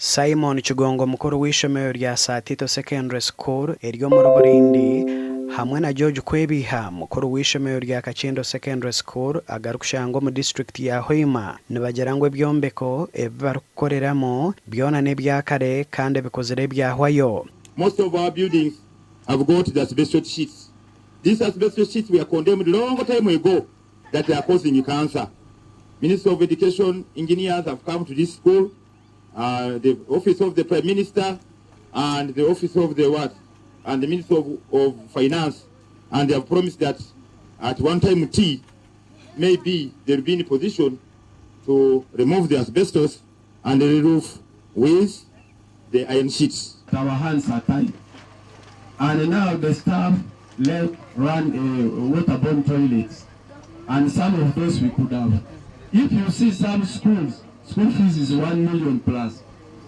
Simon Chigongo mukuru w'ishomero rya Satito Secondary School eryo muri Burindi hamwe na George Kwebiha mukuru w'ishomero rya Kachendo Secondary School agarukushango mu district ya Hoima nibagerangwe byombeko ebarukoreramo byona nebyakare kandi bikozere byahwayo. Most of our buildings have got the asbestos sheets. These asbestos sheets were condemned long time ago that they are causing cancer. Minister of Education engineers have come to this school, the office of the Prime Minister and the office of the what? And the Minister of Finance, and they have promised that at one time maybe they'll be in a position to remove the asbestos and the roof with the iron sheets. Our hands are tied. And now the staff run waterborne toilets. And some of those we could have. If you see some schools, school fees is 1 million plus,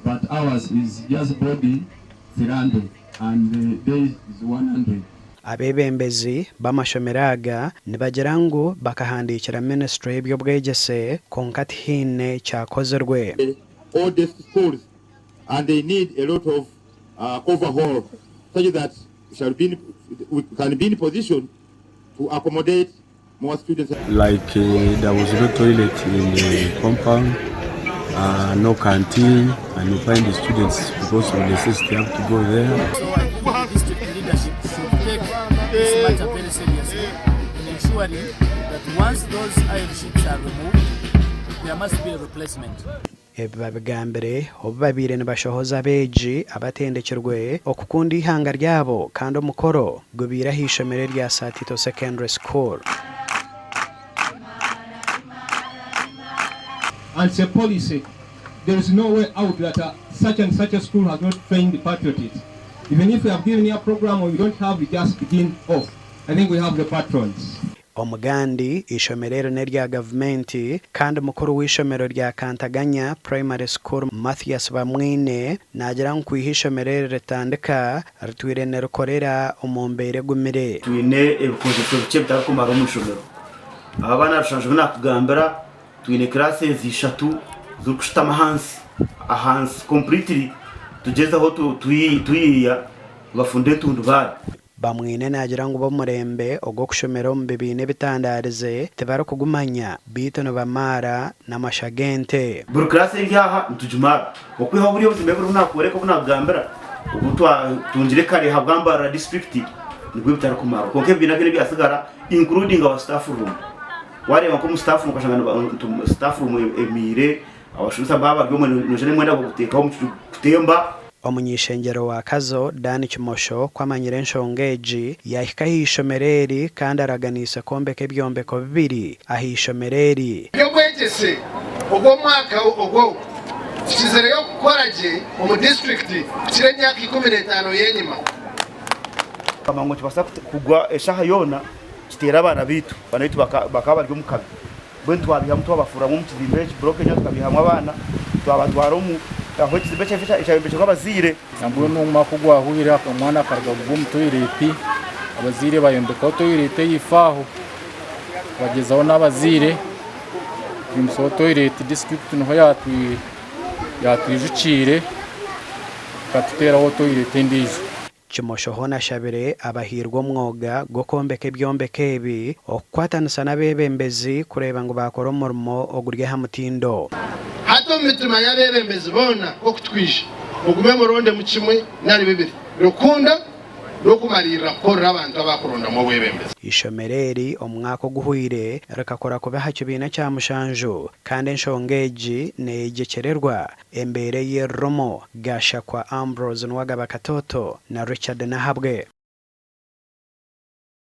but ours is just body 300 and the day is 100. Abebembezi b'amashomeraga nibagerango bakahandikira ministry y'obwegese konkati hine cyakozerwe. All the schools and they need a lot of overhaul such that we can be in position to accommodate more students. Like there was no toilet in the compound, no canteen, and you find the students because of necessity have to go there. So I think the district leadership should take this matter very seriously in ensuring that once those iron sheets are removed, there must be a replacement. Babigambire obabire nibashohoza beji abatendekerwe okukunda ihanga ryabo kandi omukoro gubira hishomere rya Satito Secondary School. And it's a policy. There is no way out that such and such a school has not trained the patriots. Even if we have given you a program or we don't have, we just begin off. I think we have the patrons. Omugandi ishomerero nerya government kandi mukuru w'ishomero rya Kantaganya Primary School Matthias Bamwine nagira nkwihishomerero retandika rutwire nerukorera omumbere gumire twine ebikoresho bice bitakumara umushomero abana rushanjwe nakugambira twine classes 3 zukushitama hansi completely tugeza aho tuyiya bafunde tundu bari Bamwine nagira ngo bomurembe ogwo kushomero mbibine bitandarize tebara kugumanya bito no bamara namashagente burokrasi ngiyaha ntujumara okwiho buriyo buzime buri nakoreka bunagambira ubutwa tunjire kare habwambara district nibwo bitarakumara konke binagene byasigara including our staff room wareba ko mu staff room kashangana staff room emire abashuza baba ryo nojene mwenda guteka mu kutemba. Omunyishengero wa Kazo Dani Kimosho kwamanyire nshongeji yahika hishomereri kandi araganisa kombeke byombeko bibiri ahishomereri yo kwegese ogwo mwaka ogwo kizere yo kukoraje mu district kire myaka 15 yenyima kama ngo kibasa kugwa eshaha yona kitera abana bitu bakaba ryo mukabi bwentu wabiha mtu abafura mu kizimbe bloke nyo tukabihamwa abana twabatwara mu aho kizibeche fisha ishabimbeche kwabazire ambuye no makugwa huira umwana karga gum toireti abazire bayondeka toireti yifaho bagezaho n'abazire kimso toireti district no yatwijukire katutera ho toireti ndizo Kimosho hona shabire abahirwo mwoga gokombeke byombeke ebi okwatanisa nabebembezi kureba ngo bakora umurimo ogurye hamutindo hato mitima yabebembezi bona okutwisha ogume muronde mu kimwe nari bibiri rukunda rokumarira raporo abantu abakuronda mu bwebembezi ishomereri omwako guhuire rakakora kubaha kibina cya mushanju kandi nshongeji negekererwa embere ye Romo Gasha kwa Ambrose Nwagaba Katoto na Richard Nahabwe.